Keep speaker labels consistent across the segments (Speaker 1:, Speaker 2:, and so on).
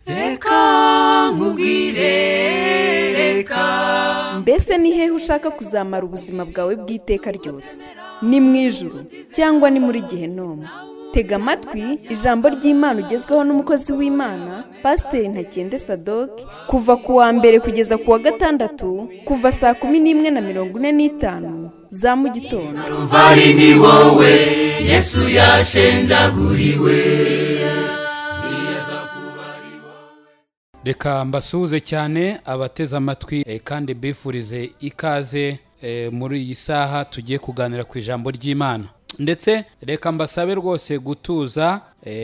Speaker 1: reka nkubwire reka.
Speaker 2: Mbese ni hehe ushaka kuzamara ubuzima bwawe bw'iteka ryose? Ni mu ijuru cyangwa ni muri Gehinomu? Tega amatwi ijambo ry'Imana ugezweho n'umukozi w'Imana Pasiteri Ntakende Sadoki kuva ku wa mbere kugeza ku wa gatandatu kuva saa 11:45 za mu gitondo.
Speaker 1: Vari ni wowe Yesu yashenjaguriwe.
Speaker 3: Reka mbasuhuze cyane abateze amatwi kandi bifurize ikaze muri iyi saha tugiye kuganira ku ijambo ry'Imana. Ndetse reka mbasabe rwose gutuza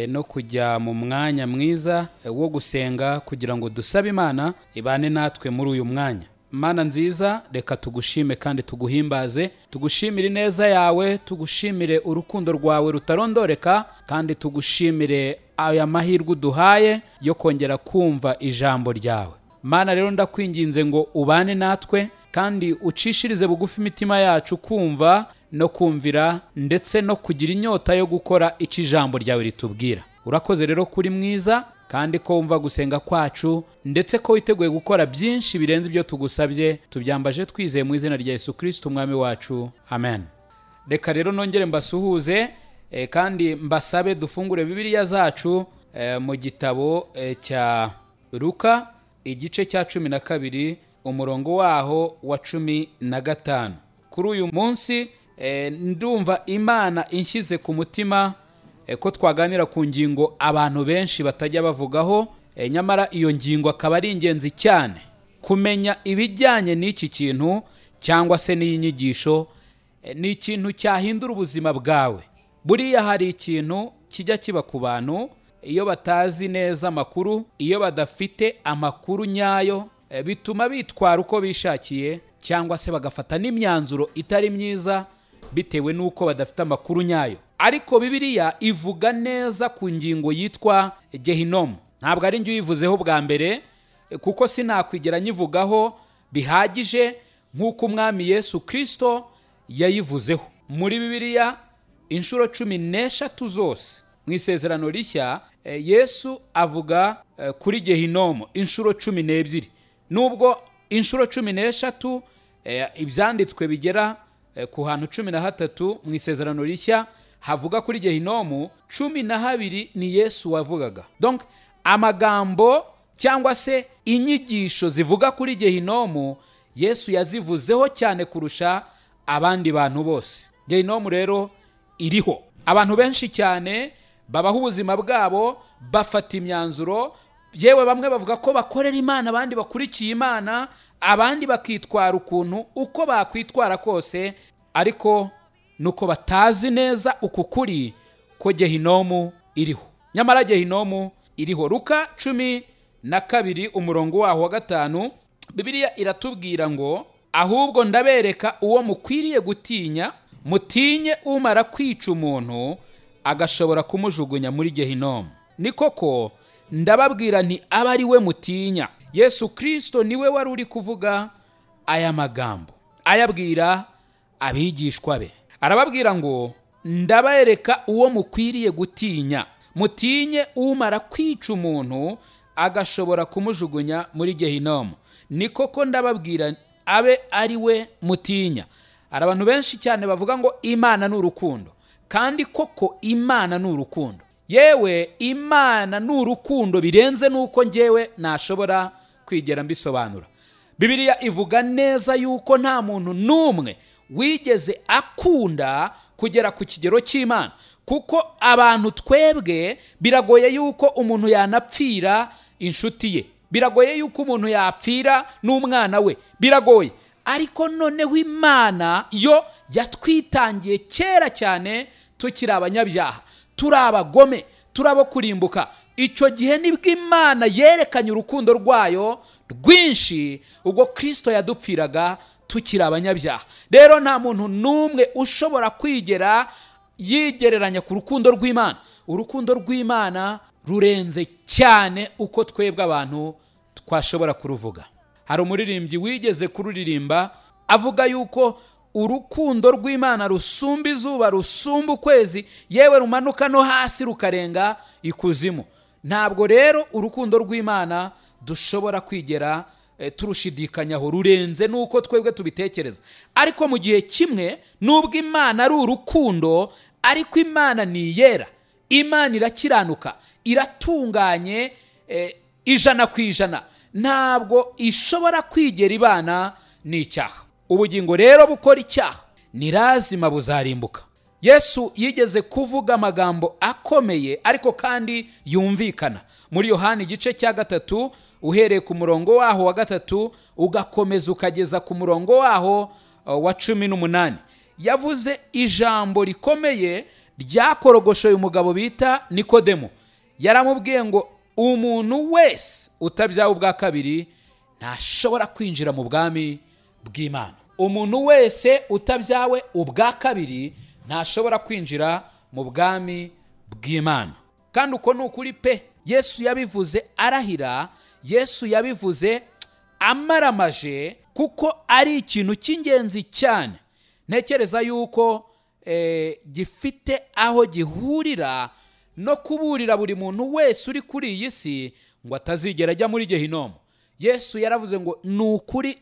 Speaker 3: no kujya mu mwanya mwiza wo gusenga kugira ngo dusabe Imana ibane natwe muri uyu mwanya. Mana nziza, reka tugushime kandi tuguhimbaze, tugushimire ineza yawe, tugushimire urukundo rwawe rutarondoreka, kandi tugushimire aya mahirwe uduhaye yo kongera kumva ijambo ryawe. Mana rero ndakwinginze ngo ubane natwe kandi ucishirize bugufi imitima yacu kumva no kumvira ndetse no kugira inyota yo gukora icyo ijambo ryawe ritubwira. Urakoze rero kuri mwiza kandi ko wumva gusenga kwacu ndetse ko witeguye gukora byinshi birenze ibyo tugusabye. Tubyambaje twizeye mu izina rya Yesu Kristo umwami wacu, amen. Reka rero nongere mbasuhuze kandi mbasabe dufungure Bibiliya zacu mu gitabo cya Luka igice cya 12 umurongo waho wa 15. Kuri uyu munsi ndumva Imana inshyize ku mutima ko twaganira ku ngingo abantu benshi batajya bavugaho, nyamara iyo ngingo akaba ari ingenzi cyane. Kumenya ibijyanye n'iki kintu cyangwa se n'inyigisho ni ikintu cyahindura ubuzima bwawe. Buriya hari ikintu kijya kiba ku bantu iyo batazi neza amakuru, iyo badafite amakuru nyayo, bituma bitwara uko bishakiye cyangwa se bagafata n'imyanzuro itari myiza bitewe n'uko badafite amakuru nyayo. Ariko Bibiliya ivuga neza ku ngingo yitwa Gehinomu. Ntabwo ari njye uyivuzeho bwa mbere kuko sinakwigera nyivugaho bihagije nk'uko umwami Yesu Kristo yayivuzeho. Muri Bibiliya inshuro 13 zose mu isezerano rishya Yesu avuga kuri Gehinomu inshuro 12. Nubwo inshuro 13 ibyanditswe bigera ku hantu 13 mu isezerano rishya havuga kuri Gehinomu, 12 ni Yesu wavugaga. Donc amagambo cyangwa se inyigisho zivuga kuri Gehinomu Yesu yazivuzeho cyane kurusha abandi bantu bose. Gehinomu rero iriho. Abantu benshi cyane babaho ubuzima bwabo bafata imyanzuro, yewe bamwe bavuga ko bakorera Imana, abandi bakurikiye Imana, abandi bakitwara ukuntu uko bakwitwara kose, ariko nuko batazi neza uku kuri ko Gehinomu iriho. Nyamara Gehinomu iriho. Luka 12 umurongo waho wa 5 Bibiliya iratubwira ngo ahubwo ndabereka uwo mukwiriye gutinya, mutinye umara kwica umuntu agashobora kumujugunya muri Gehinomu. Ni koko ndababwira nti aba ari we mutinya. Yesu Kristo niwe wari uri kuvuga aya magambo, ayabwira abigishwa be. Arababwira ngo ndabereka uwo mukwiriye gutinya, mutinye umara kwica umuntu agashobora kumujugunya muri Gehinomu. Ni koko ndababwira abe ari we mutinya. Hari abantu benshi cyane bavuga ngo Imana ni urukundo, kandi koko Imana ni urukundo. Yewe Imana ni urukundo birenze nuko njyewe nashobora kwigera mbisobanura. Bibiliya ivuga neza yuko nta muntu n'umwe wigeze akunda kugera ku kigero cy'Imana, kuko abantu twebwe biragoye yuko umuntu yanapfira inshuti ye, biragoye yuko umuntu yapfira n'umwana we, biragoye. Ariko noneho Imana yo yatwitangiye kera cyane tukiri abanyabyaha, turi abagome, turabo kurimbuka. Icyo gihe nibwo Imana yerekanye urukundo rwayo rwinshi ubwo Kristo yadupfiraga tukiri abanyabyaha. Rero nta muntu n'umwe ushobora kwigera yigereranya ku rukundo rw'Imana. Urukundo rw'Imana rurenze cyane uko twebwe abantu twashobora kuruvuga. Hari umuririmbyi wigeze kururirimba avuga yuko urukundo rw'Imana rusumba izuba, rusumba ukwezi, yewe rumanuka no hasi rukarenga ikuzimu. ntabwo rero urukundo rw'Imana dushobora kwigera turushidikanyaho, rurenze nuko twebwe tubitekereza. Ariko mu gihe kimwe, nubwo Imana ari urukundo, ariko Imana ni iyera, Imana irakiranuka, iratunganye 100%. Ntabwo ishobora kwigera ibana n'icyaha. Ubugingo rero bukora icyaha ni lazima buzarimbuka. Yesu yigeze kuvuga amagambo akomeye ariko kandi yumvikana muri Yohana igice cya 3 uhereye ku murongo waho wa 3 ugakomeza ukageza ku murongo waho wa 18. Yavuze ijambo rikomeye ryakorogoshoye umugabo bita Nikodemo. Yaramubwiye ngo umuntu wese utabyawe ubwa kabiri ntashobora kwinjira mu bwami bw'Imana. Umuntu wese utabyawe ubwa kabiri ntashobora kwinjira mu bwami bw'Imana. Kandi uko ni ukuri pe. Yesu yabivuze arahira, Yesu yabivuze amaramaje, kuko ari ikintu cy'ingenzi cyane. Ntekereza yuko gifite aho gihurira no kuburira buri muntu wese uri kuri iyi si ngo atazigera ajya muri Gehinomu. Yesu yaravuze ngo nukuri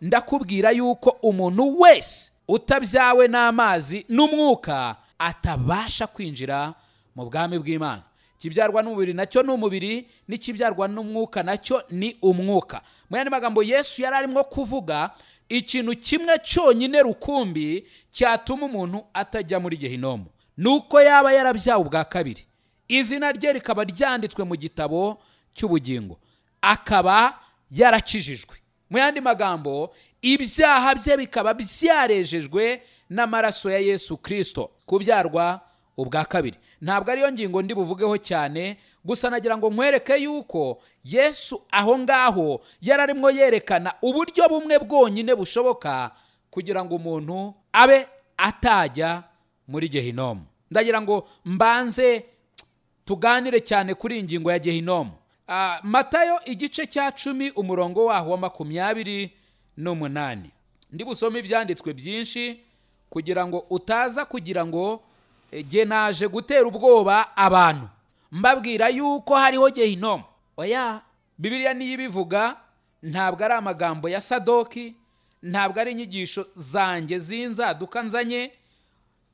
Speaker 3: ndakubwira yuko umuntu wese utabyawe n'amazi n'umwuka atabasha kwinjira mu bwami bw'Imana. Kibyarwa n'umubiri nacyo ni umubiri, n'ikibyarwa n'umwuka nacyo ni umwuka. Mu yandi magambo, Yesu yari arimo kuvuga ikintu kimwe cyonyine rukumbi cyatuma umuntu atajya muri Gehinomu, nuko yaba yarabyawe ubwa kabiri, izina rye rikaba ryanditswe mu gitabo cy'ubugingo, akaba yarakijijwe. Mu yandi magambo, ibyaha bye bikaba byarejejwe n'amaraso ya Yesu Kristo. Kubyarwa ubwa kabiri ntabwo ariyo ngingo ndi buvugeho cyane, gusa nagira ngo nkwereke yuko Yesu aho ngaho yararimo yerekana uburyo bumwe bwonyine bushoboka kugira ngo umuntu abe atajya muri Gehinomu. Ndagira ngo mbanze tuganire cyane kuri ingingo ya Gehinomu. Matayo igice cya 10 umurongo waho wa 28. Ndi busome ibyanditswe byinshi kugira ngo utaza kugira ngo jye naje gutera ubwoba abantu mbabwira yuko hariho Gehinomu. Oya, Bibiliya niyo ibivuga, ntabwo ari amagambo ya Sadoki, ntabwo ari inyigisho zanjye zinzaduka nzanye.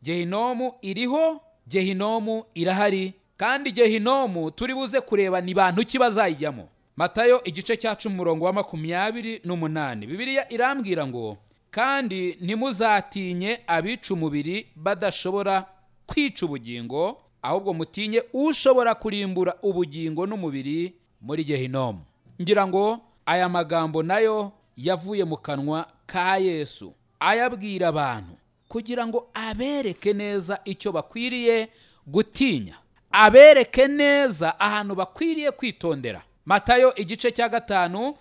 Speaker 3: Gehinomu iriho, Gehinomu irahari, kandi Gehinomu turi buze kureba ni bantu ki bazayijyamo. Matayo igice cya 10 umurongo wa 28. Bibiliya irambwira ngo kandi ntimuzatinye abica umubiri badashobora kwica ubugingo, ahubwo mutinye ushobora kurimbura ubugingo n'umubiri muri Gehinomu. Ngira ngo aya magambo nayo yavuye mu kanwa ka Yesu ayabwira abantu kugira ngo abereke neza icyo bakwiriye gutinya, abereke neza ahantu bakwiriye kwitondera. Matayo igice cya 5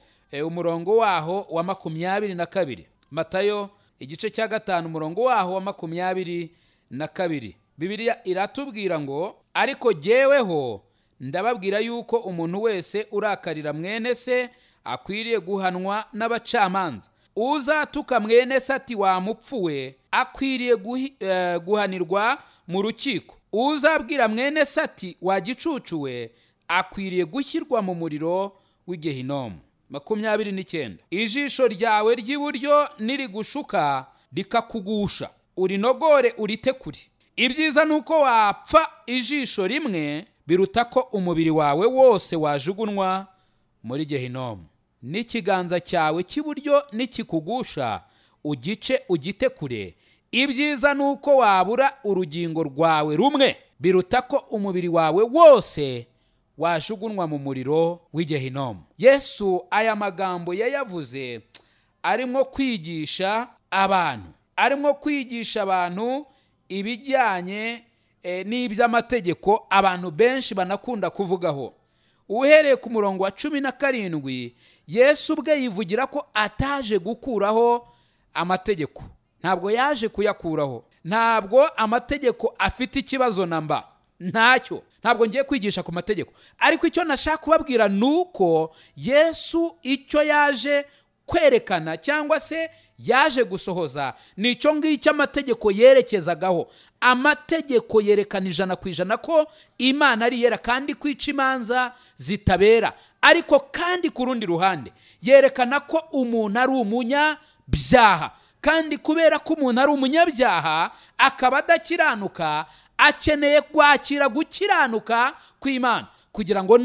Speaker 3: umurongo waho wa 22. Matayo igice cya 5 umurongo waho wa 22. Bibiliya iratubwira ngo ariko jyeweho ndababwira yuko umuntu wese urakarira mwene se akwiriye guhanwa n'abacamanza. Uzatuka mwene se ati wamupfuwe akwiriye guhanirwa mu rukiko. Uzabwira mwene se ati wagicucuwe akwiriye gushyirwa mu muriro w'Igehinomu. 29. Ijisho ryawe ry'iburyo nirigushuka rikakugusha, urinogore uritekure. Ibyiza nuko wapfa ijisho rimwe biruta ko umubiri wawe wose wajugunwa muri Gehinomu. N'ikiganza cyawe cy'iburyo nikikugusha ugice ugitekure. Ibyiza nuko wabura urugingo rwawe rumwe biruta ko umubiri wawe wose wajugunwa mu muriro w'Igehinomu. Yesu aya magambo yayavuze arimo kwigisha abantu, ibijyanye n'iby'amategeko abantu benshi banakunda kuvugaho. Uhereye ku murongo wa 17, Yesu ubwe yivugira ko ataje gukuraho amategeko. Ntabwo yaje kuyakuraho. Ntabwo amategeko afite ikibazo namba, ntacyo. Ntabwo ngiye kwigisha ku mategeko, ariko icyo nashaka kubabwira nuko Yesu icyo yaje kwerekana cyangwa se yaje gusohoza. Nicyo ngicyo amategeko yerekezagaho. Amategeko yerekana 100% ko Imana ari yera kandi kwica imanza zitabera, ariko kandi ku rundi ruhande yerekana ko umuntu ari umunyabyaha, kandi kubera ko umuntu ari umunyabyaha akaba adakiranuka, akeneye kwakira gukiranuka kw'Imana kugira ngo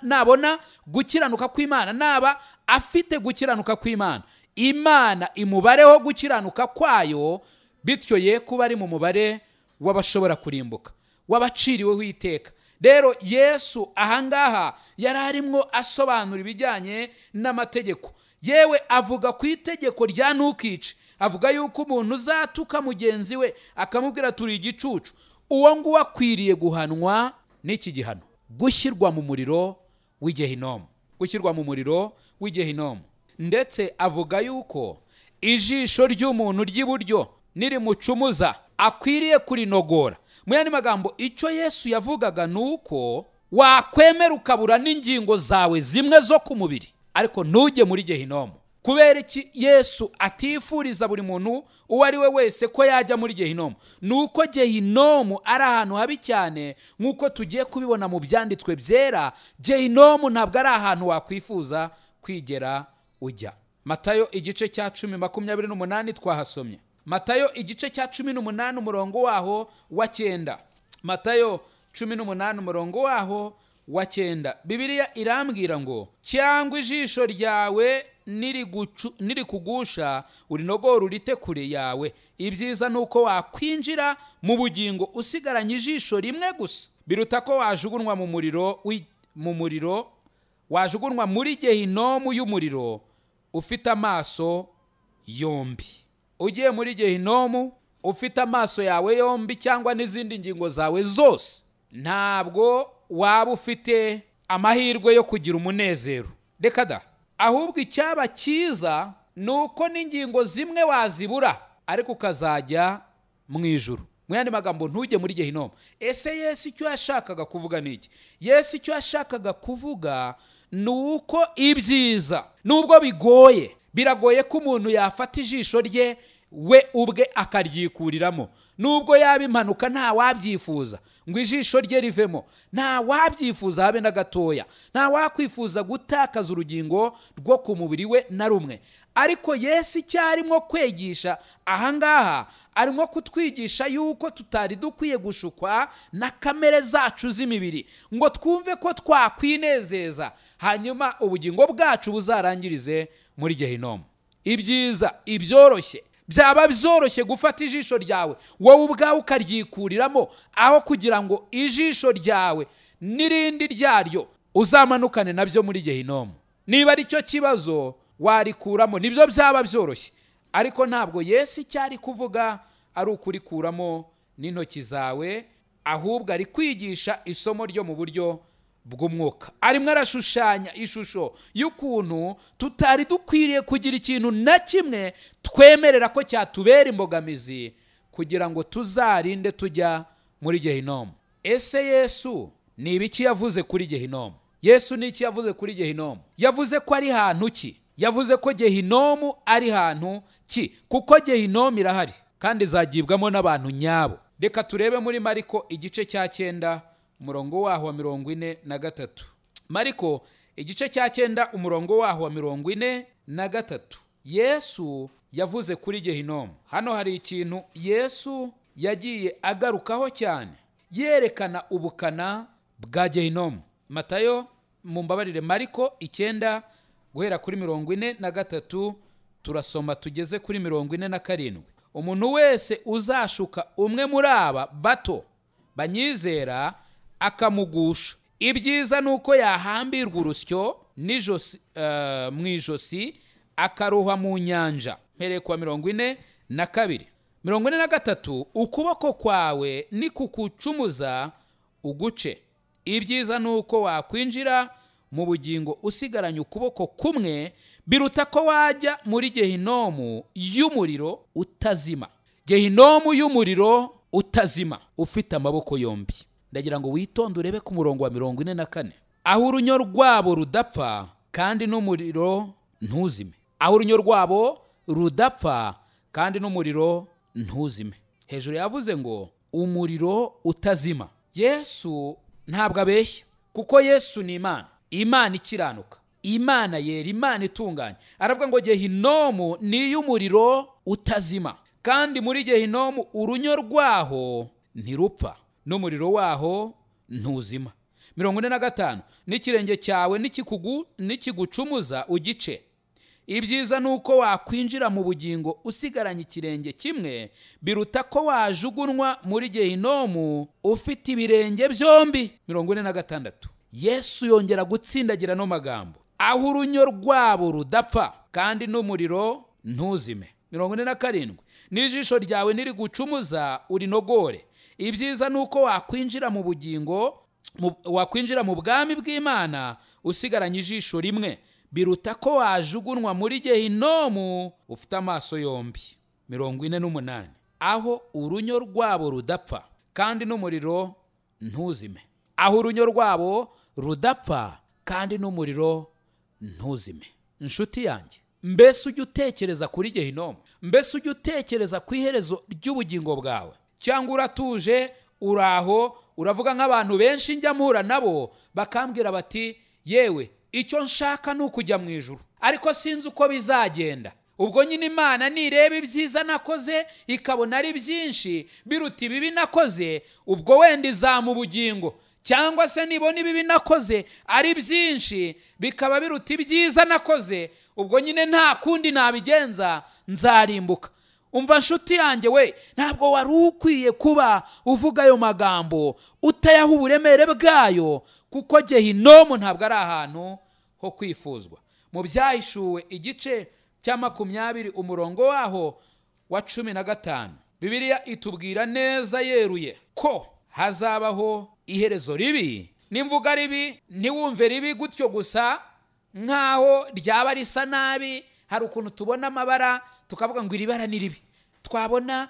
Speaker 3: nabona gukiranuka kw'Imana, naba afite gukiranuka kw'Imana, Imana imubareho gukiranuka kwayo, bityo ye kuba ari mu mubare w'abashobora kurimbuka, w'abaciriweho iteka. Rero Yesu ahangaha yari arimo asobanura ibijyanye n'amategeko. Yewe avuga ku itegeko rya ntukice, avuga yuko umuntu uzatuka mugenzi we akamubwira turi igicucu, uwo nguwo akwiriye guhanwa n'iki gihano, gushyirwa mu muriro w'Igehinomu, gushyirwa mu muriro w'Igehinomu. Ndetse avuga yuko ijisho ry'umuntu ry'iburyo nirimucumuza akwiriye kurinogora. Mu yandi magambo, icyo Yesu yavugaga nuko wakwemera ukabura n'ingingo zawe zimwe zo ku mubiri, ariko ntujye muri Gehinomu. Kubera iki Yesu atifuriza buri muntu uwo ari we wese ko yajya muri Gehinomu? Nuko Gehinomu ari ahantu habi cyane, nk'uko tugiye kubibona mu byanditswe byera. Gehinomu ntabwo ari ahantu wakwifuza kwigera ujya. Matayo igice cya 10:28 twahasomye. Matayo igice cya 18 umurongo waho wa 9. Matayo 18 umurongo waho wa 9. Bibiliya irambwira ngo, cyangwa ijisho ryawe niri kugusha urinogora urite kure yawe. Ibyiza nuko wakwinjira mu bugingo usigaranye ijisho rimwe gusa, biruta ko wajugunwa mu muriro, wajugunwa muri Gehinomu y'umuriro ufite amaso yombi. Ugiye muri Gehinomu ufite amaso yawe yombi cyangwa n'izindi ngingo zawe zose, ntabwo waba ufite amahirwe yo kugira umunezero. Reka da, ahubwo icyaba cyiza nuko n'ingingo zimwe wazibura ariko ukazajya mu ijuru. Mu yandi magambo, ntujye muri Gehinomu. Ese Yesu icyo yashakaga kuvuga niki? Yesu icyo yashakaga kuvuga nuko ibyiza nubwo bigoye, biragoye ko umuntu yafata ijisho rye we ubwe akaryikuriramo. Nubwo yaba impanuka nta wabyifuza ngo ijisho rye rivemo, nta wabyifuza habe na gatoya, nta wakwifuza gutakaza urugingo rwo ku mubiri we na rumwe. Ariko Yesu cyarimo kwigisha ahangaha, arimo kutwigisha yuko tutari dukwiye gushukwa na kamere zacu z'imibiri ngo twumve ko twakwinezeza hanyuma ubugingo bwacu buzarangirize muri Gehinomu. Ibyiza, ibyoroshye, byaba byoroshye gufata ijisho ryawe wowe ubwawe ukaryikuriramo, aho kugira ngo ijisho ryawe n'irindi ryaryo uzamanukane nabyo muri Gehinomu. Niba ari cyo kibazo warikuramo, nibyo byaba byoroshye. Ariko ntabwo Yesu cyari kuvuga ari ukurikuramo n'intoki zawe, ahubwo ari kwigisha isomo ryo mu buryo bw'umwuka. Arimo arashushanya ishusho y'ukuntu tutari dukwiriye kugira ikintu na kimwe twemerera ko cyatubera imbogamizi kugira ngo tuzarinde tujya muri Gehinomu. Ese Yesu ni ibiki yavuze kuri Gehinomu? Yesu ni iki yavuze kuri Gehinomu? Yavuze ko ari hantu ki? Yavuze ko Gehinomu ari hantu ki? Kuko Gehinomu irahari kandi izagibwamo n'abantu nyabo. Reka turebe muri Mariko igice cya 9 umurongo waho wa 43. Mariko igice cya 9 umurongo waho wa 43. Yesu yavuze kuri Gehinomu. Hano hari ikintu Yesu yagiye agarukaho cyane, yerekana ubukana bwa Gehinomu. Matayo, mumbabarire, Mariko 9 guhera kuri 43 turasoma tugeze kuri 47. Umuntu wese uzashuka umwe muri aba bato banyizera akamugusha, ibyiza nuko yahambirwa urusyo mu ijosi akaruha mu nyanja. Mpereye kwa 42. 43, ukuboko kwawe nikukucumuza uguce. Ibyiza nuko wakwinjira mu bugingo usigaranye ukuboko kumwe, biruta ko wajya muri Gehinomu y'umuriro utazima. Gehinomu y'umuriro utazima ufite amaboko yombi. Ndagira ngo witonde urebe ku murongo wa 44. Aho urunyo rwabo rudapfa kandi n'umuriro ntuzime. aho urunyo rwabo rudapfa kandi n'umuriro ntuzime. Hejuru yavuze ngo umuriro utazima. Yesu ntabwo abeshya, kuko Yesu ni Imana ikiranuka, Imana yera, Imana itunganye. Aravuga ngo Gehinomu ni y'umuriro utazima, kandi muri Gehinomu urunyo rwaho ntirupfa n'umuriro waho ntuzima. 45 n'ikirenge cyawe nikigucumuza ugice. Ibyiza nuko wakwinjira mu bugingo usigaranye ikirenge kimwe, biruta ko wajugunwa muri Gehinomu ufite ibirenge byombi. 46 Yesu yongera gutsindagira no magambo, aho urunyo rwabo rudapfa kandi n'umuriro ntuzime. 47 n'ijisho ryawe nirigucumuza urinogore. Ibyiza nuko wakwinjira mu bugingo, wakwinjira mu bwami bw'Imana usigaranye ijisho rimwe, biruta ko wajugunwa muri Gehinomu ufite amaso yombi. 48 aho urunyo rwabo rudapfa kandi n'umuriro ntuzime. Aho urunyo rwabo rudapfa kandi n'umuriro ntuzime. Inshuti yanjye, mbese ujye utekereza kuri Gehinomu? Mbese ujye utekereza ku iherezo ry'ubugingo bwawe? Cyangwa uratuje uraho uravuga nk'abantu benshi njya mpura nabo bakambwira bati yewe icyo nshaka ni ukujya mu ijuru, ariko sinzi uko bizagenda. Ubwo nyine Imana nireba ibyiza nakoze ikabona ari byinshi biruta ibibi nakoze, ubwo wenda izamu bugingo. Cyangwa se nibona ibibi nakoze ari byinshi bikaba biruta ibyiza nakoze, ubwo nyine nta kundi nabigenza, nzarimbuka. Umva nshuti yanjye we, ntabwo wari ukwiye kuba uvuga ayo magambo utayaha uburemere bwayo, kuko Gehinomu ntabwo ari ahantu ho kwifuzwa. Mu Byahishuwe igice cya 20 umurongo waho wa 15 Bibiliya itubwira neza yeruye ko hazabaho iherezo ribi. Nimvuga ribi ntiwumve ribi gutyo gusa nkaho ryaba risa nabi. Hari ukuntu tubona amabara tukavuga ngo iri bara ni ribi, twabona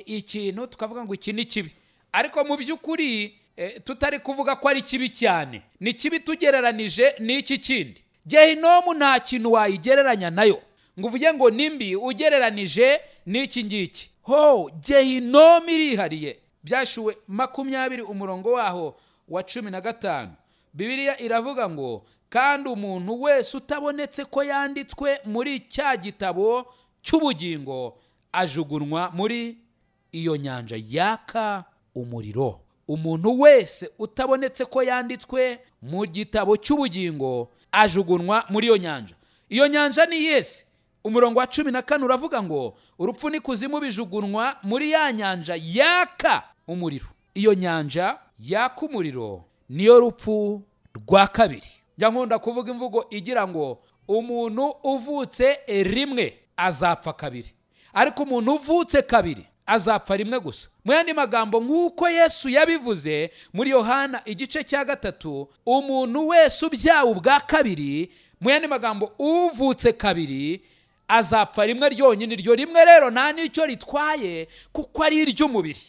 Speaker 3: ikintu tukavuga ngo iki ni kibi, ariko mu by'ukuri tutari kuvuga ko ari kibi cyane. Ni kibi tugereranije n'iki kindi. Gehinomu nta kintu wayigereranya nayo ngo uvuge ngo nimbi ugereranije n'iki ngiki. Gehinomu irihariye. Byashuwe 20 umurongo waho wa 15 Bibiliya iravuga ngo kandi umuntu wese utabonetse ko yanditswe muri cya gitabo cy'ubugingo ajugunwa muri iyo nyanja yaka umuriro. Umuntu wese utabonetse ko yanditswe mu gitabo cy'ubugingo ajugunwa muri iyo nyanja. Iyo nyanja ni Yesu. Umurongo wa 14 uravuga ngo urupfu n'ikuzimu bijugunwa muri ya nyanja yaka umuriro. Iyo nyanja yaka umuriro niyo rupfu rwa kabiri. Njya nkunda kuvuga imvugo igira ngo umuntu uvutse rimwe azapfa kabiri, ariko umuntu uvutse kabiri azapfa rimwe gusa. Mu yandi magambo, nk'uko Yesu yabivuze muri Yohana igice cya 3, umuntu wese ubyawe ubwa kabiri, mu yandi magambo uvutse kabiri, azapfa rimwe ryonyine. Iryo rimwe rero nta n'icyo ritwaye kuko ari iry'umubiri.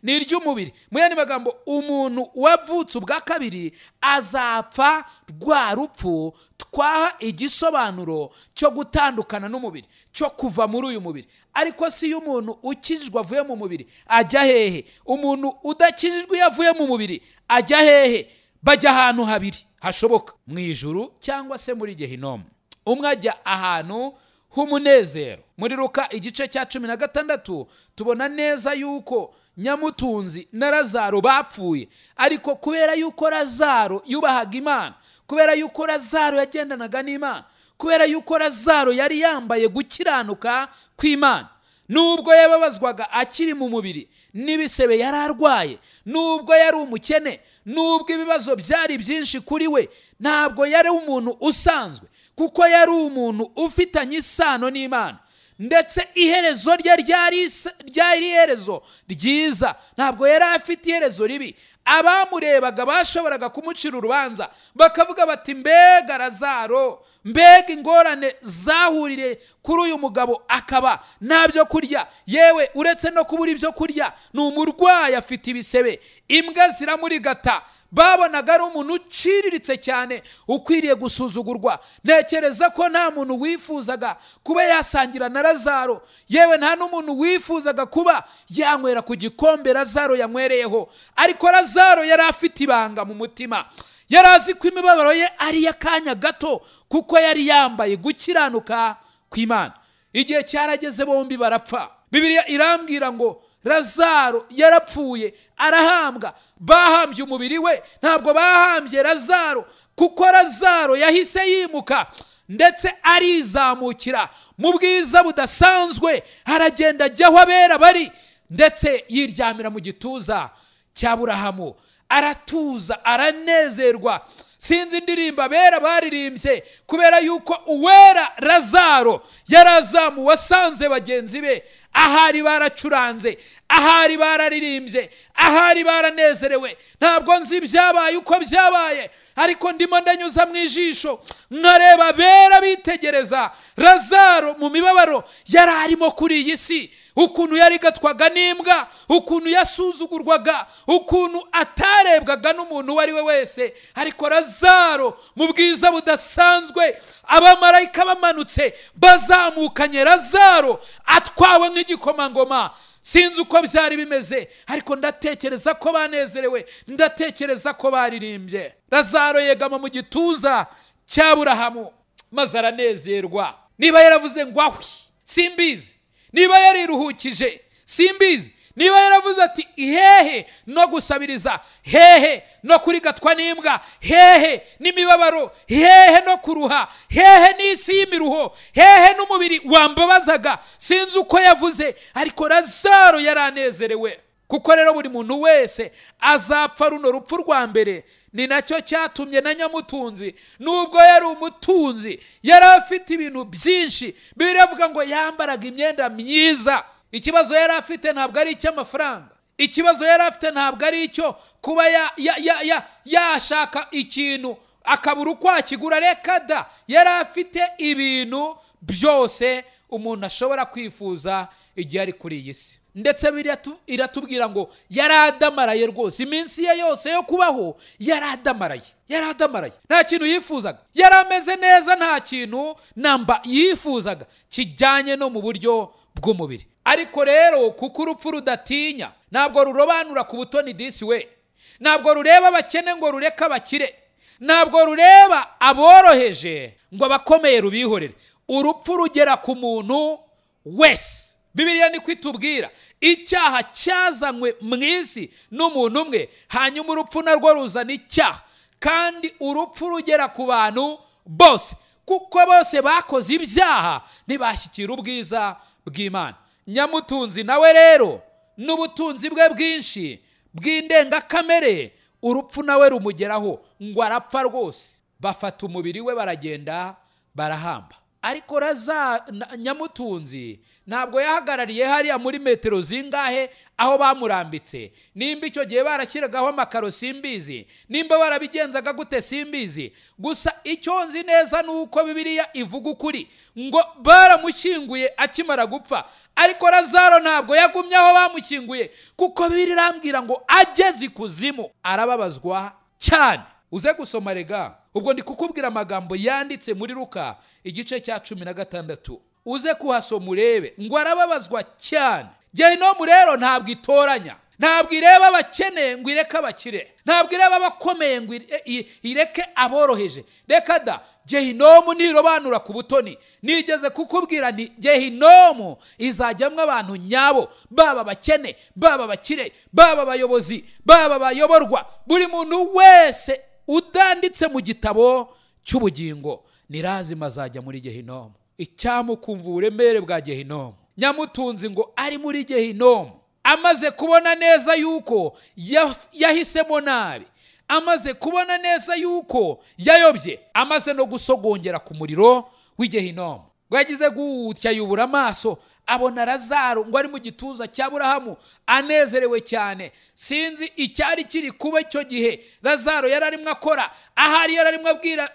Speaker 3: Ni iry'umubiri. Mu yandi magambo, umuntu wavutse ubwa kabiri azapfa rwa rupfu twaha igisobanuro cyo gutandukana n'umubiri, cyo kuva muri uyu mubiri. Ariko si y'umuntu ukijijwe avuye mu mubiri ajya hehe? Umuntu udakijijwe yavuye mu mubiri ajya hehe? Bajya ahantu habiri hashoboka, mu ijuru cyangwa se muri Gehinomu. Umwe ajya ahantu h'umunezero. Muri Luka igice cya 16 tubona neza yuko Nyamutunzi na Lazaro bapfuye, ariko kubera yuko Lazaro yubahaga Imana, kubera yuko Lazaro yagendanaga n'Imana, kubera yuko Lazaro yari yambaye gukiranuka kw'Imana, nubwo yababazwaga akiri mu mubiri n'ibisebe yari arwaye, nubwo yari umukene, nubwo ibibazo byari byinshi kuri we, ntabwo yari umuntu usanzwe, kuko yari umuntu ufitanye isano n'Imana. Ndetse iherezo rye ryari iherezo ryiza, ntabwo yari afite iherezo ribi. Abamurebaga bashoboraga kumucira urubanza bakavuga bati mbega Lazaro, mbega ingorane zahurire kuri uyu mugabo, akaba nta byo kurya, yewe uretse no kubura ibyo kurya ni umurwayi, afite ibisebe, imbwa ziramurigata. babonaga ari umuntu uciriritse cyane ukwiriye gusuzugurwa. Ntekereza ko nta muntu wifuzaga kuba yasangira na Lazaro, yewe nta n'umuntu wifuzaga kuba yanywera ku gikombe Lazaro yanywereyeho. Ariko Lazaro yari afite ibanga mu mutima, yari azi ko imibabaro ye ari iy'akanya gato, kuko yari yambaye gukiranuka kw'Imana. Igihe cyarageze bombi barapfa. Bibiliya irambwira ngo Lazaro yarapfuye, arahambwa. Bahambye umubiri we, ntabwo bahambye Lazaro, kuko Lazaro yahise yimuka ndetse arizamukira mu bwiza budasanzwe, aragenda ajya aho abera bari, ndetse yiryamira mu gituza cya Aburahamu, aratuza, aranezerwa. Sinzi indirimbo abera baririmbye, kubera yuko uwera Lazaro yarazamuwe asanze bagenzi be, ahari baracuranze, ahari bararirimbye, ahari baranezerewe. Ntabwo nzi ibyabaye uko byabaye, ariko ndimo ndanyuza mu ijisho nkareba abera bitegereza Lazaro mu mibabaro yari arimo kuri iyi si, ukuntu yarigatwaga n'imbwa, ukuntu yasuzugurwaga, ukuntu atarebwaga n'umuntu uwo ari we wese. Ariko Lazaro mu bwiza budasanzwe, abamarayika bamanutse bazamukanye Lazaro atwawe nk'igikomangoma. Sinzi uko byari bimeze, ariko ndatekereza ko banezerewe, ndatekereza ko baririmbye. Lazaro yegama mu gituza cya Aburahamu maze aranezerwa. Niba yaravuze ngo ahwi, simbizi. Niba yariruhukije, simbizi. Niba yaravuze ati hehe no gusabiriza, hehe no kurigatwa n'imbwa, hehe n'imibabaro, hehe no kuruha, hehe n'isi y'imiruho, hehe n'umubiri wambabazaga, sinzi uko yavuze, ariko Lazaro yaranezerewe. Kuko rero buri muntu wese azapfa runo rupfu rwa mbere. Ni nacyo cyatumye na Nyamutunzi, nubwo yari umutunzi, yari afite ibintu byinshi. Bibiliya ivuga ngo yambaraga imyenda myiza. Ikibazo yari afite ntabwo ari icy'amafaranga, ikibazo yari afite ntabwo ari icyo kuba yashaka ikintu akabura uko akigura. Reka da, yari afite ibintu byose umuntu ashobora kwifuza igihe ari kuri iyi si. Ndetse iratubwira ngo yaradamaraye rwose. Iminsi ye yose yo kubaho yaradamaraye, nta kintu yifuzaga. Yari ameze neza, nta kintu namba yifuzaga kijyanye no mu buryo bw'umubiri. Ariko rero kuko urupfu rudatinya, ntabwo rurobanura ku butoni disi we, ntabwo rureba abakene ngo rureke abakire, ntabwo rureba aboroheje ngo abakomeye rubihorere. Urupfu rugera ku muntu wese. Bibiliya ni kwitubwira icyaha cyazanywe mu isi n'umuntu umwe, hanyuma urupfu narwo ruzana icyaha, kandi urupfu rugera ku bantu bose, kuko bose bakoze ibyaha ntibashyikira ubwiza bw'Imana. Nyamutunzi nawe rero n'ubutunzi bwe bwinshi bw'indengakamere, urupfu nawe rumugeraho ngo arapfa rwose. Bafata umubiri we baragenda barahamba. Ariko Nyamutunzi ntabwo yahagarariye hariya muri metero zingahe aho bamurambitse. Nimba icyo gihe barashyiragaho amakaro simbizi, nimba barabigenzaga gute simbizi. Gusa icyo nzi neza nuko Bibiliya ivuga ukuri ngo baramushyinguye akimara gupfa. Ariko Lazaro ntabwo yagumye aho bamushyinguye, kuko Bibiliya irambwira ngo ageze ikuzimu arababazwa cyane. Uze gusoma rega, ubwo ndi kukubwira amagambo yanditse muri Luka igice cya 16. Uze kuhasoma urebe ngo arababazwa cyane. Gehinomu rero ntabwo itoranya, ntabwo ireba abakene ngo ireke abakire, ntabwo ireba abakomeye ngo ireke aboroheje. Reka da, Gehinomu ntirobanura ku butoni. Nigeze kukubwira nti Gehinomu izajyamwo abantu nyabo, baba abakene, baba abakire, baba abayobozi, baba abayoborwa. Buri muntu wese udanditse mu gitabo cy'ubugingo ni lazima azajya muri Gehinomu. Icyamukumva uburemere bwa Gehinomu. Nyamutunzi ngo ari muri Gehinomu amaze kubona neza yuko yahisemo nabi, amaze kubona neza yuko yayobye, amaze no gusogongera ku muriro w'Igehinomu. ngo yagize gutya yubura amaso abona Lazaro ngo ari mu gituza cya Aburahamu anezerewe cyane. Sinzi icyari kiri kuba icyo gihe Lazaro yararimo akora, ahari yararimo abwira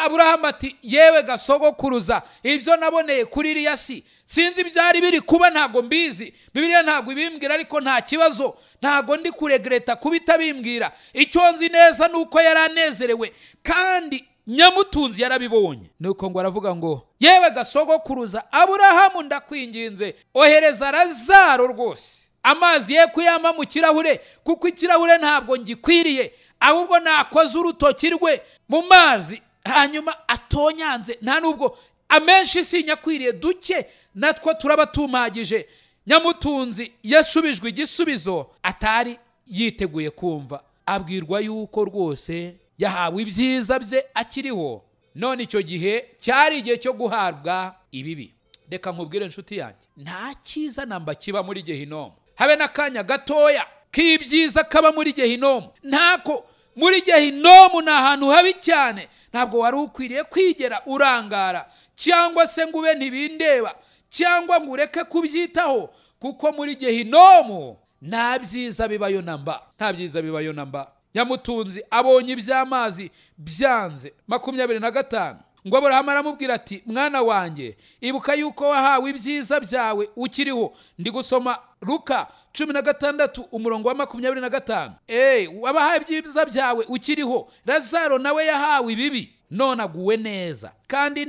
Speaker 3: Aburahamu ati yewe gasogokuruza, ibyo naboneye kuri iriya si sinzi byari biri kuba, ntago mbizi, Bibiliya ntago ibimbwira, ariko nta kibazo, ntago ndi kuregreta kubita bimbwira. Icyo nzi neza nuko yaranezerewe kandi Nyamutunzi yarabibonye. Nuko ngo aravuga ngo yewe gasogokuruza Aburahamu, ndakwinginze ohereza Lazaro rwose amazi ye kuyama mu kirahure, kuko ikirahure ntabwo ngikwiriye, ahubwo nakoze urutoki rwe mu mazi hanyuma atonyanze, nta nubwo amenshi sinyakwiriye, duke natwo turaba tumagije. Nyamutunzi yashubijwe igisubizo atari yiteguye kumva, abwirwa yuko rwose yahawe ibyiza bye akiriho. None icyo gihe cyari igihe cyo guhabwa ibibi. Reka nkubwire inshuti yanjye, nta cyiza namba kiba muri Gehinomu, habe n'akanya gatoya k'ibyiza kaba muri Gehinomu. Ntako muri Gehinomu ni ahantu habi cyane, ntabwo wari ukwiriye kwigera urangara cyangwa se ngo ube ntibindeba cyangwa ngo ureke kubyitaho, kuko muri Gehinomu nta byiza bibayo namba, nta byiza bibayo namba. Nyamutunzi abonye iby'amazi byanze. 25 ngo Aburahamu aramubwira ati mwana wanjye, ibuka yuko wahawe ibyiza byawe ukiriho. Ndi gusoma Luka 16 umurongo wa 25. Wabahaye ibyiza byawe ukiriho, Lazaro nawe yahawe ibibi, none aguwe neza. Kandi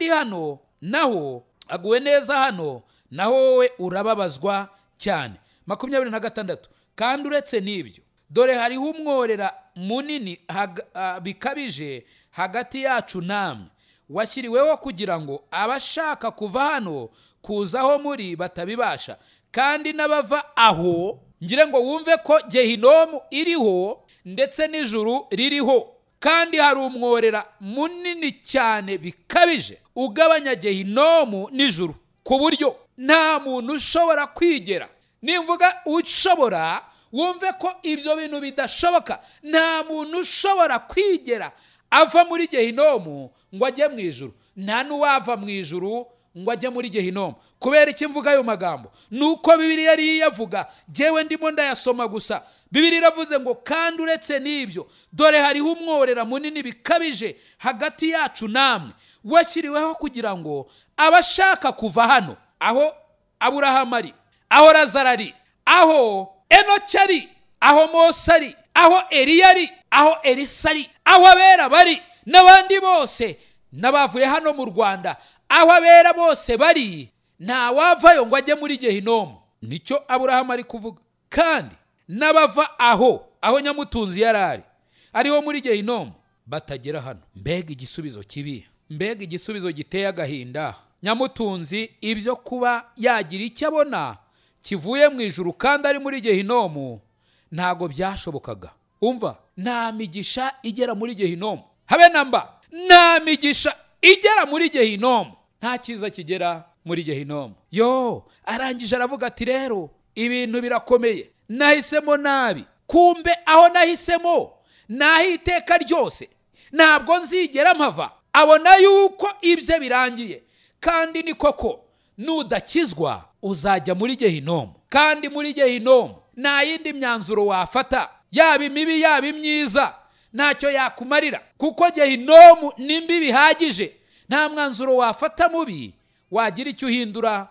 Speaker 3: hano naho aguwe neza, hano naho wowe urababazwa cyane. 26. Kandi uretse n'ibyo, dore hariho umworera munini bikabije hagati yacu namwe, washyiriweho kugira ngo abashaka kuva hano kuzaho muri batabibasha, kandi n'abava aho. Ngire ngo wumve ko Gehinomu iriho ndetse n'ijuru ririho, kandi hari umworera munini cyane bikabije ugabanya Gehinomu n'ijuru, ku buryo nta muntu ushobora kwigera. Nimvuga ushobora, wumve ko ibyo bintu bidashoboka. Nta muntu ushobora kwigera ava muri Gehinomu ngo ajye mu ijuru, nta n'uwava mu ijuru ngo ajye muri Gehinomu. Kubera iki mvuga ayo magambo? Nuko Bibiliya yari yavuga, jewe ndimo ndayasoma gusa. Bibiliya iravuze ngo kandi uretse n'ibyo, dore hariho umworera munini bikabije hagati yacu namwe, washyiriweho kugira ngo abashaka kuva hano, aho Aburahamu ari, aho Lazaro ari, aho Enoki ari, aho Mose ari, aho Eliya ari, aho Elisa ari, aho abera bari n'abandi bose n'abavuye hano mu Rwanda, aho abera bose bari, nta wavayo ngo ajye muri Gehinomu. Nicyo Aburahamu ari kuvuga. Kandi n'abava aho Nyamutunzi yarari ariho muri Gehinomu batagera hano. Mbega igisubizo kibi, mbega igisubizo giteye agahinda. Nyamutunzi ibyo kuba yagira icyo abona kivuye mu ijuru kandi ari muri Gehinomu ntago byashobokaga. Umva, nta migisha igera muri Gehinomu, habe namba, nta migisha igera muri Gehinomu, nta cyiza kigera muri Gehinomu. Arangije aravuga ati rero ibintu birakomeye, nahisemo nabi. Kumbe aho nahisemo naho iteka ryose, ntabwo nzigera mpava. Abona yuko ibye birangiye, kandi ni koko nudakizwa uzajya muri Gehinomu. Kandi muri Gehinomu nta yindi myanzuro wafata, yaba imibi yaba imyiza, ntacyo yakumarira, kuko Gehinomu nimbi bihagije. Nta mwanzuro wafata mubi wagira icyo uhindura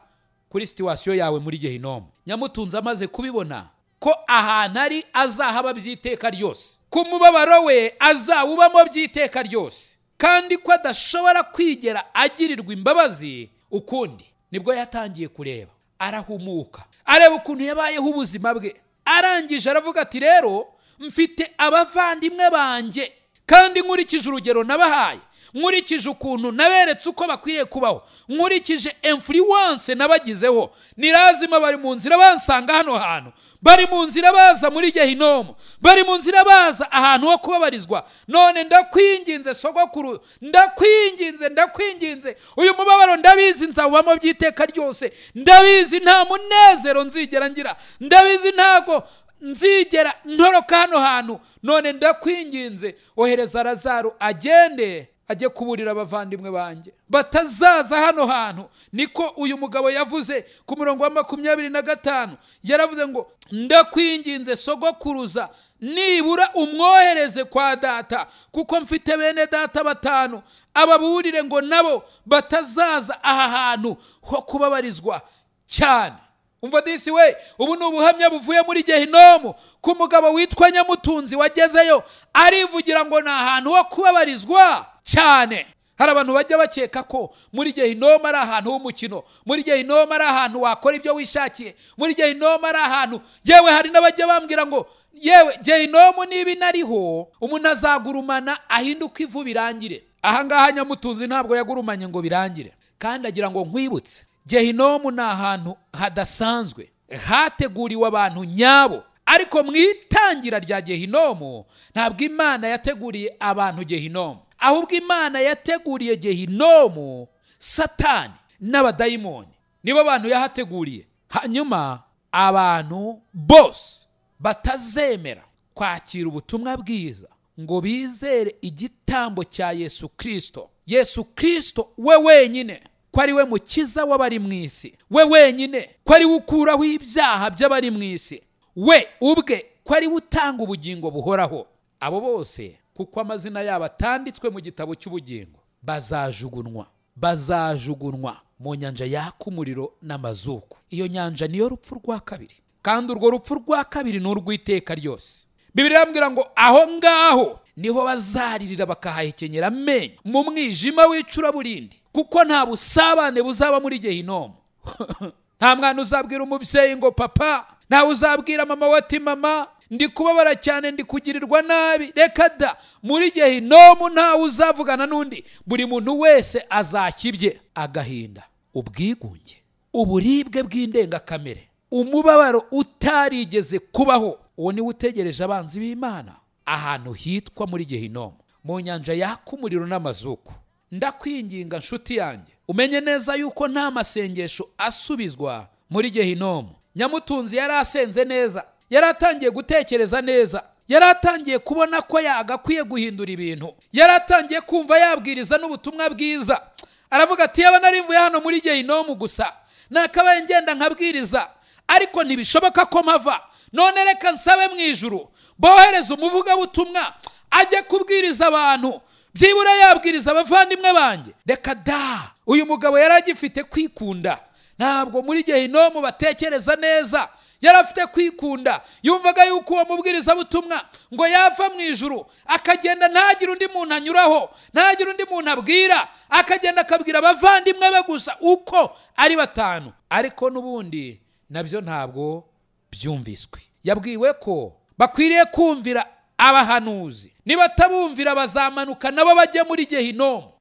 Speaker 3: kuri situwasiyo yawe muri Gehinomu. Nyamutunzi amaze kubibona ko ahantu ari azahaba by'iteka ryose, ku mubabaro we azawubamo by'iteka ryose, kandi ko adashobora kwigera agirirwa imbabazi ukundi, nibwo yatangiye kureba, arahumuka, areba ukuntu yabayeho ubuzima bwe. Arangije aravuga ati rero mfite abavandimwe banjye, kandi nkurikije urugero nabahaye, nkurikije ukuntu naberetse uko bakwiriye kubaho, nkurikije influence nabagizeho, ni lazima bari mu nzira bansanga hano hantu, bari mu nzira baza muri Gehinomu, bari mu nzira baza ahantu ho kubabarizwa. None ndakwinginze sogokuru, ndakwinginze, uyu mubabaro ndabizi nzawubamo by'iteka ryose, ndabizi nta munezero nzigera ngira, ndabizi ntago nzigera ntoroka hano hantu. None ndakwinginze ohereza Lazaro agende ajye kuburira abavandimwe banjye batazaza hano hantu. Niko uyu mugabo yavuze ku murongo wa 25. Yaravuze ngo ndakwinginze sogokuruza, nibura umwohereze kwa data, kuko mfite bene data 5, ababurire ngo nabo batazaza aha hantu ho kubabarizwa cyane. Umva disi we, ubu ni ubuhamya buvuye muri Gehinomu ku mugabo witwa Nyamutunzi wagezeyo arivugira ngo ni ahantu ho kubabarizwa cyane. Hari abantu bajya bakeka ko muri Gehinomu ari ahantu h'umukino, muri Gehinomu ari ahantu wakora ibyo wishakiye, muri Gehinomu ari ahantu, yewe hari n'abajya bambwira ngo yewe Gehinomu niba inariho umuntu azagurumana ahinduka ivu birangire. Ahangaha Nyamutunzi ntabwo yagurumanye ngo birangire, kandi agira ngo nkwibutse Gehinomu ni ahantu hadasanzwe hateguriwe abantu nyabo. Ariko mu itangira rya Gehinomu ntabwo Imana yateguriye abantu Gehinomu, ahubwo Imana yateguriye Gehinomu Satani n'abadayimoni, nibo abantu yahateguriye. Hanyuma abantu bose batazemera kwakira ubutumwa bwiza ngo bizere igitambo cya Yesu Kristo, Yesu Kristo we wenyine ko ari we mukiza w'abari mu isi, we wenyine ko ari we ukuraho ibyaha by'abari mu isi, we ubwe ko ari we utanga ubugingo buhoraho. Abo bose kuko amazina yabo atanditswe mu gitabo cy'ubugingo bazajugunwa mu nyanja yaka umuriro n'amazuku. Iyo nyanja niyo rupfu rwa kabiri, kandi urwo rupfu rwa kabiri ni urw'iteka ryose. Bibiliya irambwira ngo aho ngaho niho bazaririra bakahahekenyera amenyo mu mwijima w'icuraburindi, kuko nta busabane buzaba muri Gehinomu. Nta mwana uzabwira umubyeyi ngo papa, nta uzabwira mama wati mama ndi kubabara cyane, ndi kugirirwa nabi. Reka da, muri Gehinomu nta uzavugana n'undi, buri muntu wese azakibye agahinda, ubwigunge, uburibwe bw'indengakamere, umubabaro utarigeze kubaho. Uwo ni utegereje abanzi b'Imana ahantu hitwa muri Gehinomu, mu nyanja yaka umuriro n'amazuku. Ndakwinginga nshuti yanjye, umenye neza yuko nta masengesho asubizwa muri Gehinomu. Nyamutunzi yari asenze neza, yari atangiye gutekereza neza, yari atangiye kubona ko yagakwiye guhindura ibintu, yari atangiye kumva yabwiriza n'ubutumwa bwiza. Aravuga ati yaba narimvuye hano muri Gehinomu gusa, nakabaye ngenda nkabwiriza, ariko ntibishoboka ko mpava. None reka nsabe mu ijuru bohereza umuvugabutumwa ajye kubwiriza abantu, byibura yabwiriza abavandimwe banjye. Reka da, uyu mugabo yari agifite kwikunda. Ntabwo muri Gehinomu batekereza neza, yari afite kwikunda. Yumvaga yuko uwo mubwirizabutumwa ngo yava mu ijuru akagenda ntagire undi muntu anyuraho, ntagire undi muntu abwira, akagenda akabwira abavandimwe be gusa uko ari 5. Ariko n'ubundi nabyo ntabwo byumviswe. Yabwiwe ko bakwiriye kumvira abahanuzi, nibatabumvira bazamanuka nabo bajye muri Gehinomu.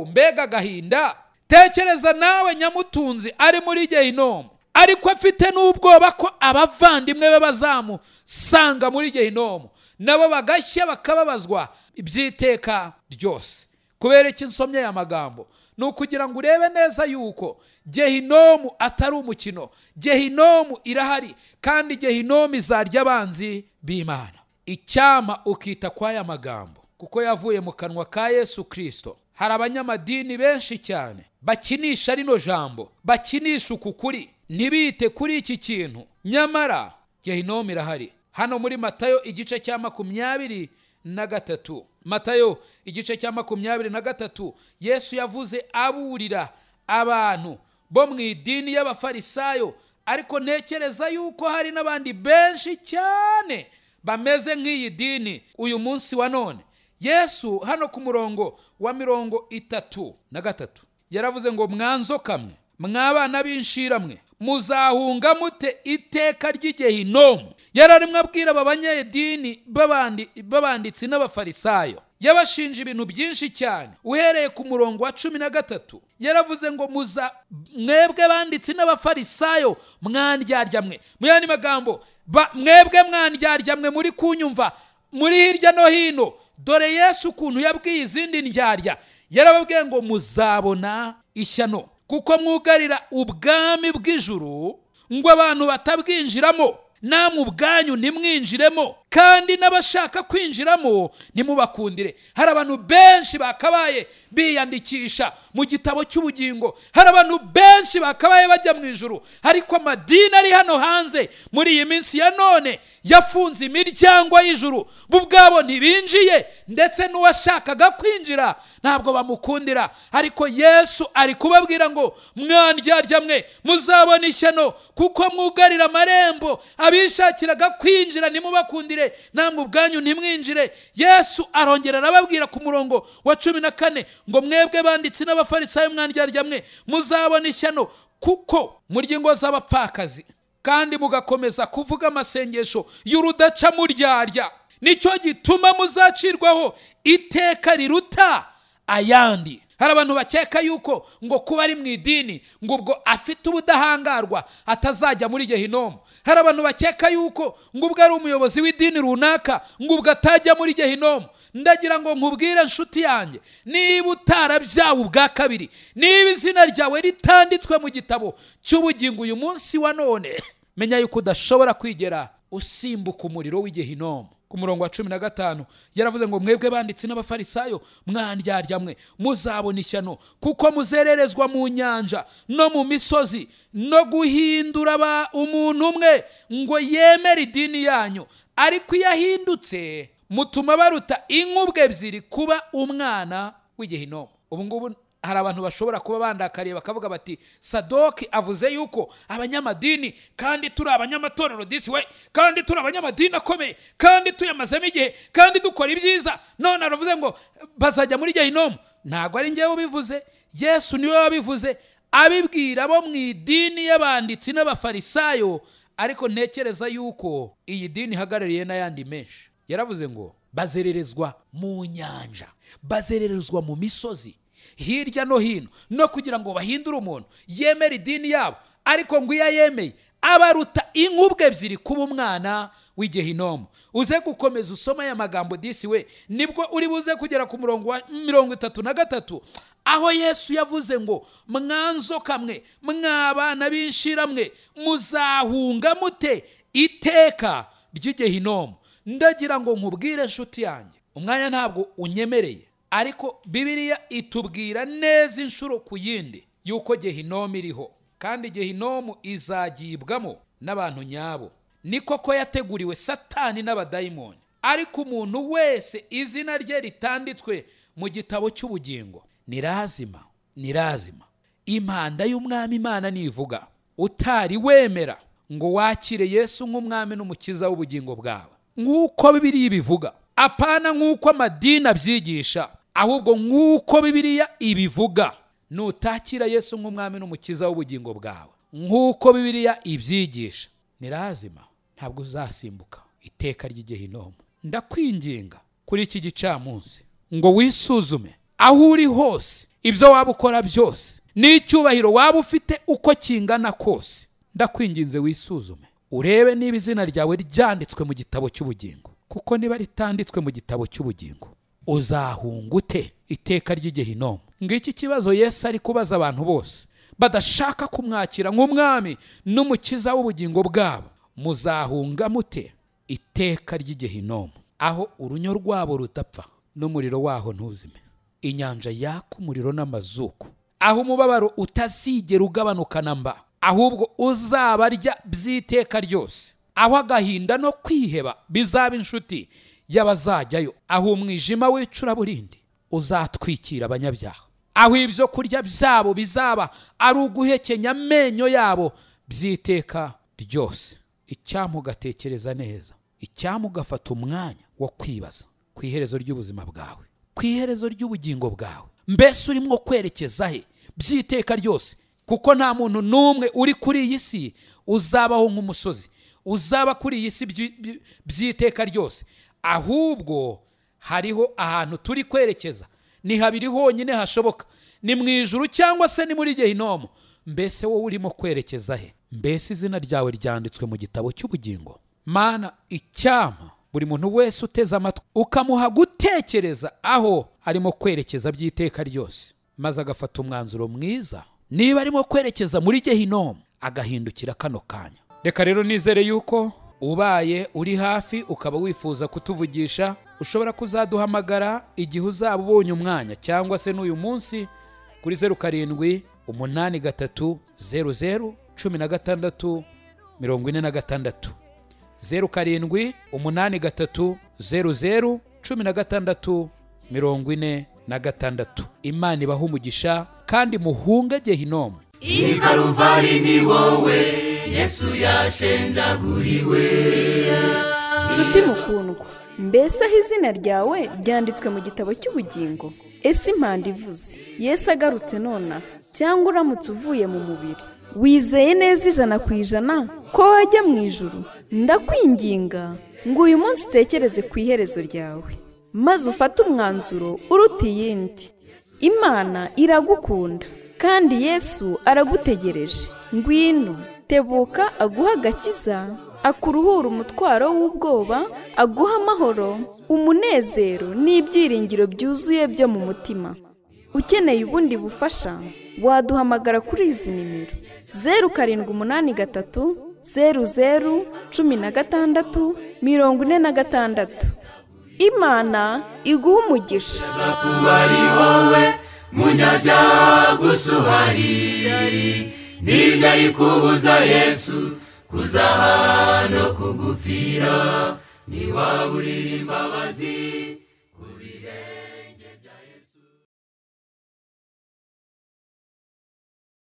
Speaker 3: Mbega gahinda! Tekereza nawe Nyamutunzi ari muri Gehinomu, ariko afite n'ubwoba ko abavandimwe be bazamusanga muri Gehinomu, nabo bagashya bakababazwa iby'iteka ryose. Kubera iki nsomye aya magambo? Ni ukugira ngo urebe neza yuko Gehinomu atari umukino. Gehinomu irahari, kandi Gehinomu izarya abanzi b'Imana. Icyama ukita kwa aya magambo kuko yavuye mu kanwa ka Yesu Kristo. Hari abanyamadini benshi cyane bakinisha rino jambo, bakinisha ukukuri, ntibite kuri iki kintu. Nyamara Gehinomu irahari. Hano muri Matayo igice cya 23, Matayo igice cya 23, Yesu yavuze aburira abantu bo mu idini y'abafarisayo. Ariko ntekereza yuko hari n'abandi benshi cyane bameze nk'iyi dini uyu munsi wa none. Yesu hano ku murongo wa 33 yaravuze ngo mwanzoka mwe, mwabana b'inshiramwe, muzahunga mute iteka ry'Igehinomu. Yararimwe abwira abanyedini babanditsi n'abafarisayo, yabashinja ibintu byinshi cyane. Uhereye ku murongo wa 13 yaravuze ngo mwebwe banditsi n'abafarisayo mwandyarya mwe. Mu yandi magambo, mwebwe mwandyarya mwe muri kunyumva muri hirya no hino. Dore Yesu ukuntu yabwiye izindi ndyarya, yarababwiye ngo muzabona ishyano kuko mwugarira ubwami bw'ijuru ngo abantu batabwinjiramo. namwe ubwanyu ntimwinjiremo, kandi n'abashaka kwinjiramo ntimubakundire. Hari abantu benshi bakabaye biyandikisha mu gitabo cy'ubugingo, hari abantu benshi bakabaye bajya mu ijuru, ariko amadini ari hano hanze muri iyi minsi ya none yafunze imiryango y'ijuru, bo ubwabo ntibinjiye, ndetse n'uwashakaga kwinjira ntabwo bamukundira. Ariko Yesu ari kubabwira ngo mwandyarya mwe muzabona ishyano, kuko mwugarira amarembo abishakiraga kwinjira ntimubakundire, namwe ubwanyu ntimwinjire. Yesu arongera arababwira ku murongo wa 14 ngo mwebwe banditsi n'abafarisayo mwandyarya mwe muzabona ishyano, kuko murya ingo z'abapfakazi kandi mugakomeza kuvuga amasengesho y'urudaca muryarya, nicyo gituma muzacirwaho iteka riruta ayandi. Hari abantu bakeka yuko ngo kuba ari mu idini ngo ubwo afite ubudahangarwa atazajya muri Gehinomu. Hari abantu bakeka yuko ngo ubwo ari umuyobozi w'idini runaka ngo ubwo atajya muri Gehinomu. Ndagira ngo nkubwire nshuti yanjye, niba utarabyawe ubwa kabiri, niba izina ryawe ritanditswe mu gitabo cy'ubugingo uyu munsi wa none, menya yuko udashobora kwigera usimbuka umuriro w'Igehinomu. Ku murongo wa 15 yaravuze ngo mwebwe banditsi n'abafarisayo mwandyarya mwe muzabona ishyano, kuko muzererezwa mu nyanja no mu misozi no guhindura umuntu umwe ngo yemere idini yanyu, ariko iyo ahindutse mutuma baruta inkubwe ebyiri kuba umwana w'Igehinomu. Ubu ngubu hari abantu bashobora kuba bandakariye bakavuga bati Sadoki avuze yuko abanyamadini, kandi turi abanyamatorero disi we, kandi turi abanyamadini akomeye, kandi tuyamazemo igihe, kandi dukora ibyiza, none aravuze ngo bazajya muri Gehinomu. Ntabwo ari njyewe ubivuze, Yesu niwe wabivuze, abibwira abo mu idini y'abanditsi n'abafarisayo. Ariko ntekereza yuko iyi dini ihagarariye n'ayandi menshi. Yaravuze ngo bazererezwa mu nyanja, bazererezwa mu misozi hirya no hino, no kugira ngo bahindure umuntu yemere idini yabo, ariko ngo iyo yemeye abaruta inkubwe ebyiri kuba umwana w'Igehinomu. Uze gukomeza usoma aya magambo disi we, nibwo uri buze kugera ku murongo wa 33 aho Yesu yavuze ngo mwanzoka mwe mwabana b'inshiramwe muzahunga mute iteka ry'Igehinomu. Ndagira ngo nkubwire nshuti yanjye, umwanya ntabwo unyemereye, ariko Bibiliya itubwira neza inshuro ku yindi yuko Gehinomu iriho, kandi Gehinomu izagibwamo n'abantu nyabo. Ni koko yateguriwe Satani n'abadayimoni, ariko umuntu wese izina rye ritanditswe mu gitabo cy'ubugingo ni lazima impanda y'umwami Imana nivuga utari wemera ngo wakire Yesu nk'umwami n'umukiza w'ubugingo bwawe, nk'uko Bibiliya ibivuga, apana nk'uko amadini abyigisha, ahubwo nk'uko Bibiliya ibivuga. Nutakira Yesu nk'umwami n'umukiza w'ubugingo bwawe nk'uko Bibiliya ibyigisha, ni lazima ntabwo uzasimbuka iteka ry'Igehinomu. Ndakwinginga kuri iki gicamunsi ngo wisuzume aho uri hose, ibyo waba ukora byose, n'icyubahiro waba ufite uko kingana kose. Ndakwinginze wisuzume urebe niba izina ryawe ryanditswe mu gitabo cy'ubugingo, kuko niba ritanditswe mu gitabo cy'ubugingo uzahunga ute iteka ry'Igehinomu. Ngiki kibazo Yesu ari kubaza abantu bose badashaka kumwakira nk'umwami n'umukiza w'ubugingo bwabo. Muzahunga mute iteka ry'Igehinomu, aho urunyo rwabo rutapfa n'umuriro waho ntuzime, inyanja yaka umuriro n'amazuku, aho umubabaro utazigera ugabanuka namba, ahubwo uzabarya by'iteka ryose, aho agahinda no kwiheba bizaba inshuti y'abazajyayo, aho umwijima w'icuraburindi uzatwikira abanyabyaha, aho ibyo kurya byabo bizaba ari uguhekenya amenyo yabo by'iteka ryose. Icyampa ugatekereza neza, icyampa ugafata umwanya wo kwibaza ku iherezo ry'ubuzima bwawe, ku iherezo ry'ubugingo bwawe. Mbese urimo kwerekeza he by'iteka ryose? Kuko nta muntu n'umwe uri kuri iyi si uzabaho nk'umusozi, uzaba kuri iyi si by'iteka ryose, ahubwo hariho ahantu turi kwerekeza. Ni habiri honyine hashoboka, ni mu ijuru cyangwa se ni muri Gehinomu. Mbese wowe urimo kwerekeza he? Mbese izina ryawe ryanditswe mu gitabo cy'ubugingo? Mana, icyampa buri muntu wese uteze amatwi ukamuha gutekereza aho arimo kwerekeza by'iteka ryose, maze agafata umwanzuro mwiza. Niba arimo kwerekeza muri Gehinomu agahindukira kano kanya. Reka rero nizere yuko ubaye uri hafi ukaba wifuza kutuvugisha, ushobora kuzaduhamagara igihe uzaba ubonye umwanya, cyangwa se n'uyu munsi kuri 0783001646, 0783001646. Imana ibaha umugisha kandi muhunge Gehinomu.
Speaker 1: I Karuvari ni wowe Yesu yashenjaguriwe.
Speaker 2: Nshuti mukundwa, mbese aho izina ryawe ryanditswe mu gitabo cy'ubugingo? Ese impanda ivuze Yesu agarutse nona, cyangwa uramutse uvuye mu mubiri, wizeye neza 100% ko wajya mu ijuru? Ndakwinginga ngo uyu munsi utekereze ku iherezo ryawe, maze ufate umwanzuro uruta iyindi. Imana iragukunda kandi Yesu aragutegereje. Ngwino, tebuka aguha agakiza, akuruhura umutwaro w'ubwoba, aguha amahoro, umunezero n'ibyiringiro byuzuye byo mu mutima. Ukeneye ubundi bufasha, waduhamagara kuri izi nimero: 0783001646. Imana iguha umugisha.
Speaker 1: Kuba ari wowe munyabyaha gusa uhari, ntibyari kubuza Yesu kuza hano kugupfira. Niwaburira imbabazi